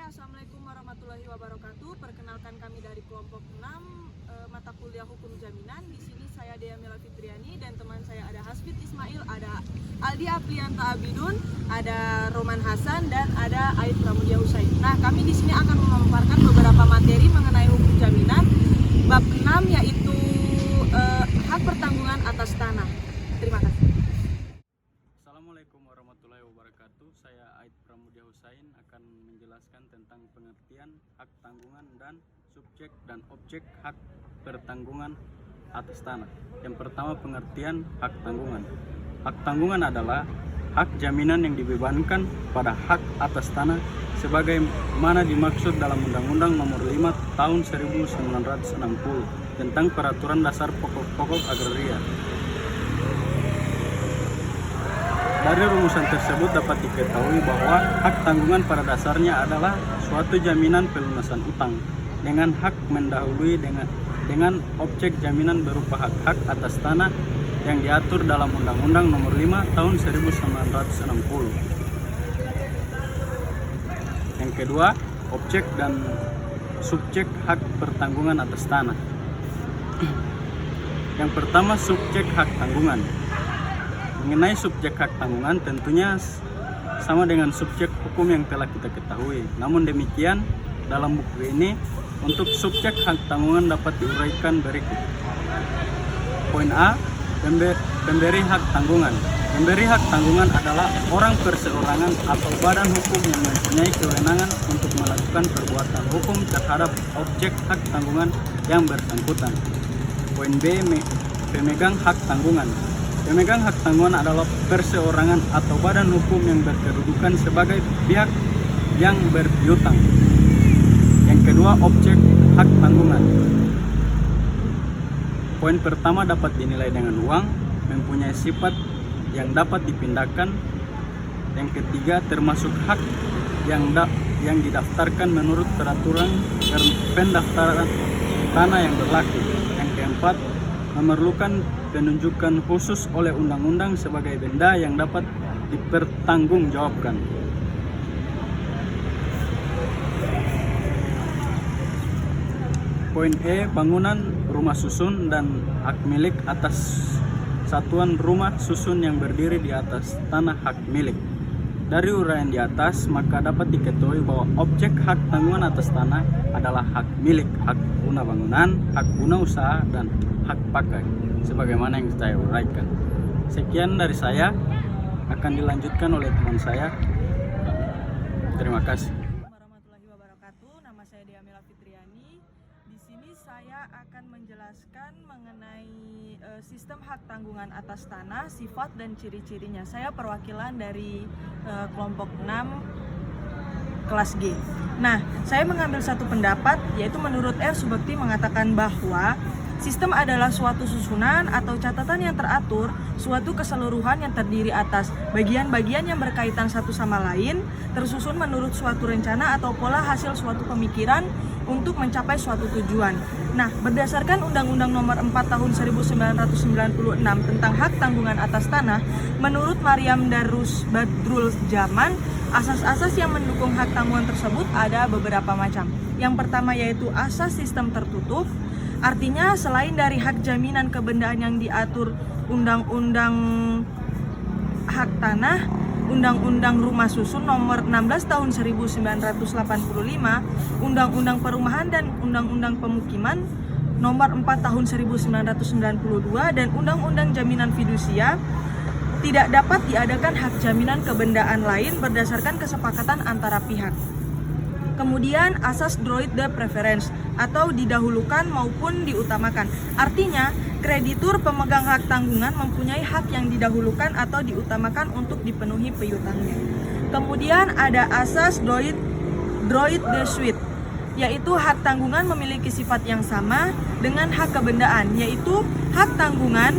Assalamualaikum warahmatullahi wabarakatuh. Perkenalkan kami dari kelompok 6 mata kuliah hukum jaminan. Di sini saya Dea Mila Fitriani dan teman saya ada Hasfid Ismail, ada Aldi Aprianta Abidun, ada Roman Hasan dan ada Ait Pramudia Husain. Nah, kami di sini akan memaparkan beberapa materi mengenai hukum jaminan bab 6 yaitu hak pertanggungan atas tanah. Terima kasih. Assalamualaikum warahmatullahi wabarakatuh. Saya Ait Pramudia Husain akan menjelaskan tentang pengertian hak tanggungan dan subjek dan objek hak pertanggungan atas tanah. Yang pertama, pengertian hak tanggungan. Hak tanggungan adalah hak jaminan yang dibebankan pada hak atas tanah sebagaimana dimaksud dalam Undang-Undang Nomor 5 Tahun 1960 tentang Peraturan Dasar Pokok-pokok Agraria. Dari rumusan tersebut dapat diketahui bahwa hak tanggungan pada dasarnya adalah suatu jaminan pelunasan utang dengan hak mendahului dengan objek jaminan berupa hak-hak atas tanah yang diatur dalam Undang-Undang Nomor 5 Tahun 1960. Yang kedua, objek dan subjek hak pertanggungan atas tanah. Yang pertama, subjek hak tanggungan. Mengenai subjek hak tanggungan tentunya sama dengan subjek hukum yang telah kita ketahui. Namun demikian, dalam buku ini untuk subjek hak tanggungan dapat diuraikan berikut. Poin A, pemberi hak tanggungan. Pemberi hak tanggungan adalah orang perseorangan atau badan hukum yang mempunyai kewenangan untuk melakukan perbuatan hukum terhadap objek hak tanggungan yang bersangkutan. Poin B, pemegang hak tanggungan. Pemegang hak tanggungan adalah perseorangan atau badan hukum yang berkedudukan sebagai pihak yang berpiutang. Yang kedua, objek hak tanggungan. Poin pertama dapat dinilai dengan uang, mempunyai sifat yang dapat dipindahkan. Yang ketiga, termasuk hak yang didaftarkan menurut peraturan pendaftaran tanah yang berlaku. Yang keempat, memerlukan penunjukan khusus oleh undang-undang sebagai benda yang dapat dipertanggungjawabkan. Poin E, bangunan, rumah susun, dan hak milik atas satuan rumah susun yang berdiri di atas tanah hak milik. Dari uraian di atas, maka dapat diketahui bahwa objek hak tanggungan atas tanah adalah hak milik, hak guna bangunan, hak guna usaha, dan hak pakai, sebagaimana yang saya uraikan. Sekian dari saya, akan dilanjutkan oleh teman saya. Terima kasih. Warahmatullahi wabarakatuh. Nama saya Dea Mila Fitriani. Di sini saya akan menjelaskan mengenai sistem hak tanggungan atas tanah, sifat dan ciri-cirinya. Saya perwakilan dari kelompok 6 kelas G. Nah, saya mengambil satu pendapat, yaitu menurut R. Subekti mengatakan bahwa sistem adalah suatu susunan atau catatan yang teratur, suatu keseluruhan yang terdiri atas bagian-bagian yang berkaitan satu sama lain, tersusun menurut suatu rencana atau pola hasil suatu pemikiran untuk mencapai suatu tujuan. Nah, berdasarkan Undang-Undang Nomor 4 Tahun 1996 tentang hak tanggungan atas tanah, menurut Maryam Darus Badrul Jaman, asas-asas yang mendukung hak tanggungan tersebut ada beberapa macam. Yang pertama yaitu asas sistem tertutup. Artinya selain dari hak jaminan kebendaan yang diatur Undang-Undang Hak Tanah, Undang-Undang Rumah Susun Nomor 16 Tahun 1985, Undang-Undang Perumahan dan Undang-Undang Pemukiman Nomor 4 Tahun 1992 dan Undang-Undang Jaminan Fidusia, tidak dapat diadakan hak jaminan kebendaan lain berdasarkan kesepakatan antara pihak. Kemudian asas droit de préférence atau didahulukan maupun diutamakan. Artinya, kreditur pemegang hak tanggungan mempunyai hak yang didahulukan atau diutamakan untuk dipenuhi piutangnya. Kemudian ada asas droit de suite, yaitu hak tanggungan memiliki sifat yang sama dengan hak kebendaan, yaitu hak tanggungan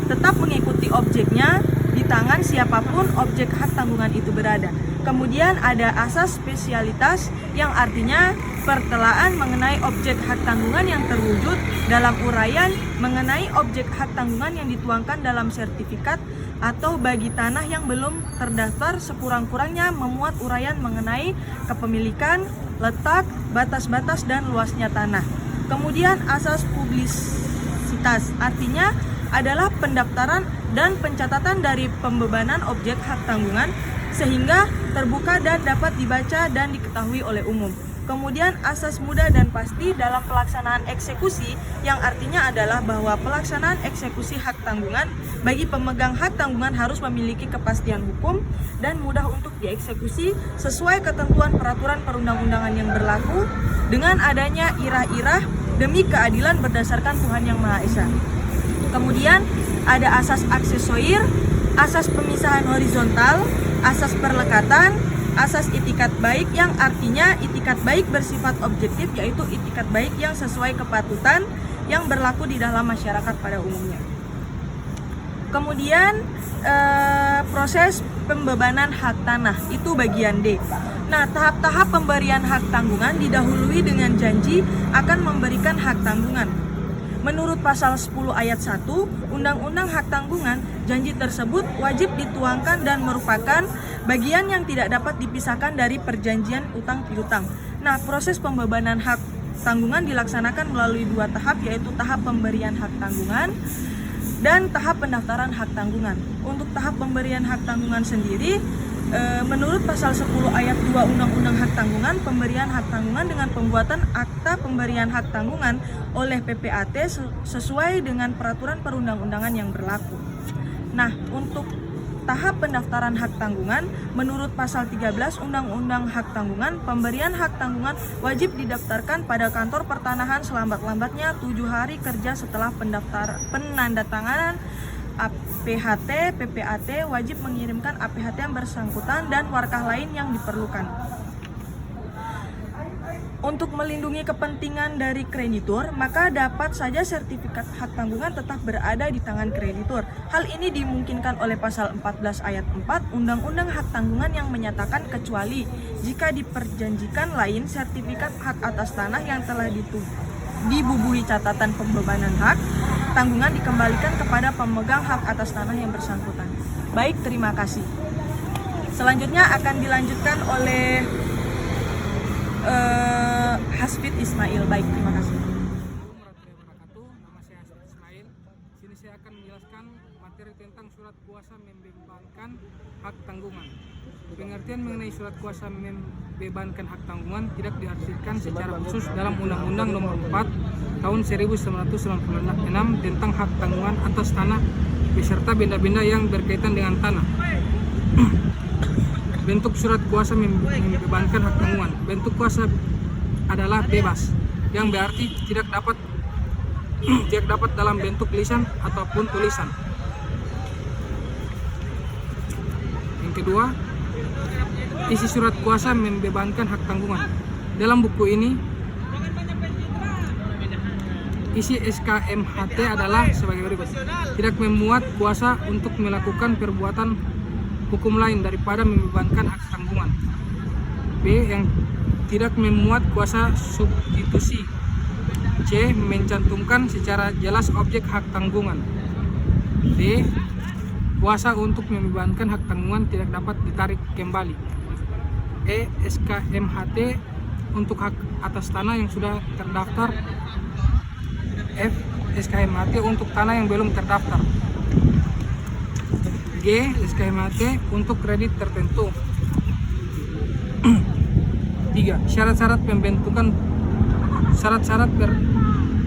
tetap mengikuti objeknya di tangan siapapun objek hak tanggungan itu berada. Kemudian ada asas spesialitas yang artinya pertelaan mengenai objek hak tanggungan yang terwujud dalam uraian mengenai objek hak tanggungan yang dituangkan dalam sertifikat atau bagi tanah yang belum terdaftar sekurang-kurangnya memuat uraian mengenai kepemilikan, letak, batas-batas dan luasnya tanah. Kemudian asas publisitas artinya adalah pendaftaran dan pencatatan dari pembebanan objek hak tanggungan sehingga terbuka dan dapat dibaca dan diketahui oleh umum. Kemudian asas mudah dan pasti dalam pelaksanaan eksekusi yang artinya adalah bahwa pelaksanaan eksekusi hak tanggungan bagi pemegang hak tanggungan harus memiliki kepastian hukum dan mudah untuk dieksekusi sesuai ketentuan peraturan perundang-undangan yang berlaku dengan adanya irah-irah demi keadilan berdasarkan Tuhan Yang Maha Esa. Kemudian ada asas aksesorir, asas pemisahan horizontal, asas perlekatan, asas itikat baik yang artinya itikat baik bersifat objektif yaitu itikat baik yang sesuai kepatutan yang berlaku di dalam masyarakat pada umumnya. Kemudian proses pembebanan hak tanah itu bagian D. Nah, tahap-tahap pemberian hak tanggungan didahului dengan janji akan memberikan hak tanggungan. Menurut pasal 10 ayat 1 Undang-Undang Hak Tanggungan, janji tersebut wajib dituangkan dan merupakan bagian yang tidak dapat dipisahkan dari perjanjian utang piutang. Nah, proses pembebanan hak tanggungan dilaksanakan melalui 2 tahap, yaitu tahap pemberian hak tanggungan dan tahap pendaftaran hak tanggungan. Untuk tahap pemberian hak tanggungan sendiri, menurut pasal 10 ayat 2 Undang-Undang Hak Tanggungan, pemberian hak tanggungan dengan pembuatan akta pemberian hak tanggungan oleh PPAT sesuai dengan peraturan perundang-undangan yang berlaku. Nah, untuk tahap pendaftaran hak tanggungan, menurut pasal 13 Undang-Undang Hak Tanggungan, pemberian hak tanggungan wajib didaftarkan pada kantor pertanahan selambat-lambatnya 7 hari kerja setelah penandatanganan APHT. PPAT wajib mengirimkan APHT yang bersangkutan dan warkah lain yang diperlukan. Untuk melindungi kepentingan dari kreditur, maka dapat saja sertifikat hak tanggungan tetap berada di tangan kreditur. Hal ini dimungkinkan oleh pasal 14 ayat 4 Undang-Undang Hak Tanggungan yang menyatakan kecuali jika diperjanjikan lain sertifikat hak atas tanah yang telah dibubuhi catatan pembebanan hak tanggungan dikembalikan kepada pemegang hak atas tanah yang bersangkutan. Baik, terima kasih. Selanjutnya akan dilanjutkan oleh Hasfid Ismail. Baik, terima kasih. Nama saya Hasfid Ismail. Sini saya akan menjelaskan materi tentang surat kuasa membebankan hak tanggungan. Pengertian mengenai surat kuasa membebankan hak tanggungan tidak diartikan secara khusus dalam Undang-Undang Nomor 4 Tahun 1996 tentang hak tanggungan atas tanah beserta benda-benda yang berkaitan dengan tanah. Bentuk surat kuasa membebankan hak tanggungan. Bentuk kuasa adalah bebas, yang berarti tidak dapat dalam bentuk lisan ataupun tulisan. Yang kedua, isi surat kuasa membebankan hak tanggungan. Dalam buku ini, isi SKMHT adalah sebagai berikut. Tidak memuat kuasa untuk melakukan perbuatan hukum lain daripada membebankan hak tanggungan. B. Yang tidak memuat kuasa substitusi. C. Mencantumkan secara jelas objek hak tanggungan. D. Kuasa untuk membebankan hak tanggungan tidak dapat ditarik kembali. E. SKMHT untuk hak atas tanah yang sudah terdaftar. F. SKMHT untuk tanah yang belum terdaftar. G. SKMHT untuk kredit tertentu. 3. Syarat-syarat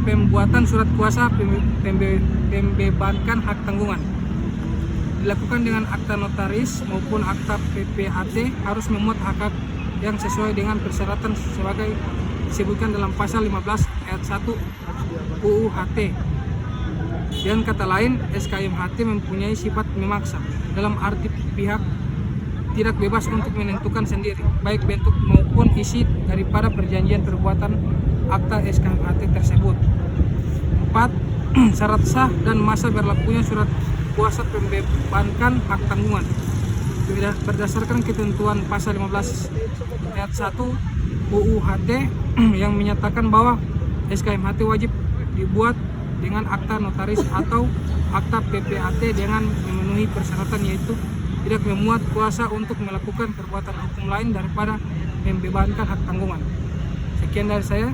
pembuatan surat kuasa membebankan hak tanggungan dilakukan dengan akta notaris maupun akta PPAT harus memuat hak yang sesuai dengan persyaratan sebagai disebutkan dalam pasal 15 ayat 1 UU HT. Dan kata lain, SKMHT mempunyai sifat memaksa dalam arti pihak tidak bebas untuk menentukan sendiri baik bentuk maupun isi daripada perjanjian perbuatan akta SKMHT tersebut. 4. Syarat sah dan masa berlakunya surat kuasa membebankan hak tanggungan berdasarkan ketentuan pasal 15 ayat 1 UU HT yang menyatakan bahwa SKMHT wajib dibuat dengan akta notaris atau akta PPAT dengan memenuhi persyaratan, yaitu tidak memuat kuasa untuk melakukan perbuatan hukum lain daripada membebankan hak tanggungan. Sekian dari saya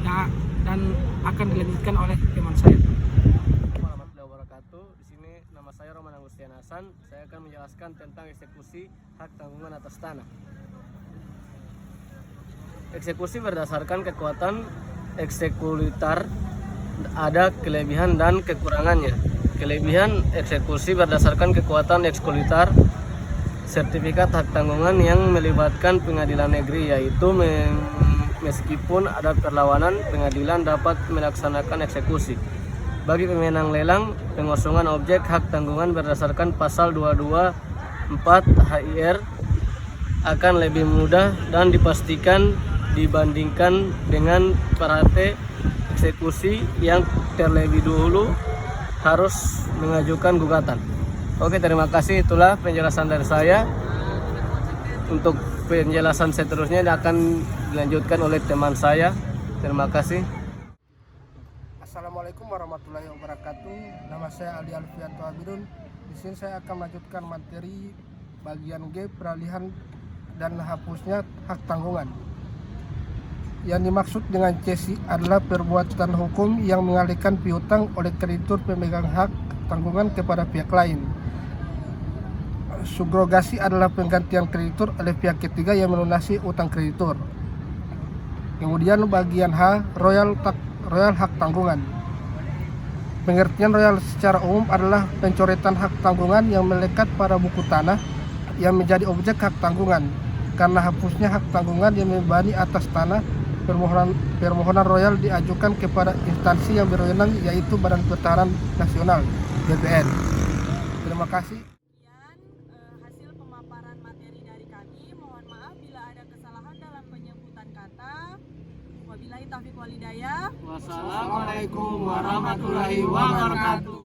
ya, dan akan dilanjutkan oleh teman saya. Assalamualaikum warahmatullahi wabarakatuh. Di sini nama saya Roman Agustian Hasan. Saya akan menjelaskan tentang eksekusi hak tanggungan atas tanah. Eksekusi berdasarkan kekuatan eksekutor, ada kelebihan dan kekurangannya. Kelebihan eksekusi berdasarkan kekuatan eksekutor, sertifikat hak tanggungan yang melibatkan pengadilan negeri, yaitu meskipun ada perlawanan, pengadilan dapat melaksanakan eksekusi. Bagi pemenang lelang, pengosongan objek hak tanggungan berdasarkan pasal 224 HIR akan lebih mudah dan dipastikan dibandingkan dengan parate eksekusi yang terlebih dahulu harus mengajukan gugatan. Oke, terima kasih. Itulah penjelasan dari saya. Untuk penjelasan seterusnya akan dilanjutkan oleh teman saya. Terima kasih. Assalamualaikum warahmatullahi wabarakatuh. Nama saya Aldi Alfianto Abidun. Di sini saya akan melanjutkan materi bagian G, peralihan dan hapusnya hak tanggungan. Yang dimaksud dengan cesi adalah perbuatan hukum yang mengalihkan piutang oleh kreditur pemegang hak tanggungan kepada pihak lain. Subrogasi adalah penggantian kreditur oleh pihak ketiga yang melunasi utang kreditur. Kemudian bagian H, royal hak tanggungan. Pengertian royal secara umum adalah pencoretan hak tanggungan yang melekat pada buku tanah yang menjadi objek hak tanggungan. Karena hapusnya hak tanggungan yang membebani atas tanah, permohonan royal diajukan kepada instansi yang berwenang, yaitu Badan Pertanahan Nasional (BPN). Terima kasih. Hasil pemaparan materi dari kami. Mohon maaf bila ada kesalahan dalam penyebutan kata. Wabillahi taufiq wal hidayah. Wassalamualaikum warahmatullahi wabarakatuh.